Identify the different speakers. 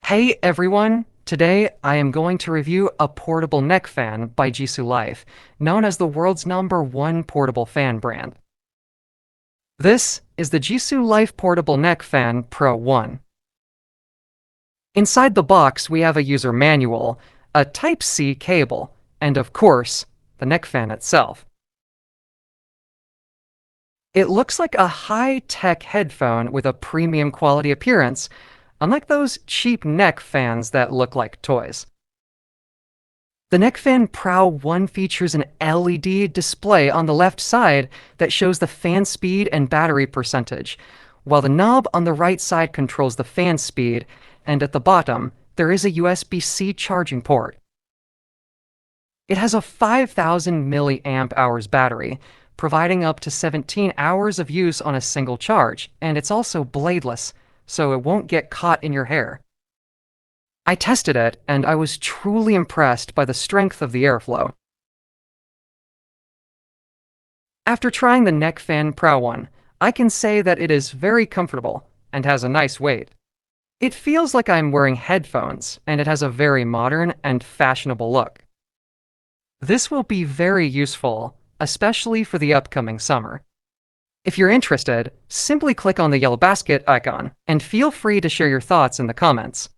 Speaker 1: Hey everyone! Today I am going to review a portable neck fan by JISULIFE, known as the world's #1 portable fan brand. This is the JISULIFE Portable Neck Fan Pro1. Inside the box we have a user manual, a Type-C cable, and of course, the neck fan itself. It looks like a high-tech headphone with a premium quality appearance, unlike those cheap neck fans that look like toys. The neck fan Pro1 features an LED display on the left side that shows the fan speed and battery percentage, while the knob on the right side controls the fan speed, and at the bottom, there is a USB-C charging port. It has a 5,000 milliamp hours battery, providing up to 17 hours of use on a single charge, and it's also bladeless, so it won't get caught in your hair. I tested it, and I was truly impressed by the strength of the airflow. After trying the neck fan Pro1, I can say that it is very comfortable and has a nice weight. It feels like I'm wearing headphones, and it has a very modern and fashionable look. This will be very useful, especially for the upcoming summer. If you're interested, simply click on the yellow basket icon, and feel free to share your thoughts in the comments.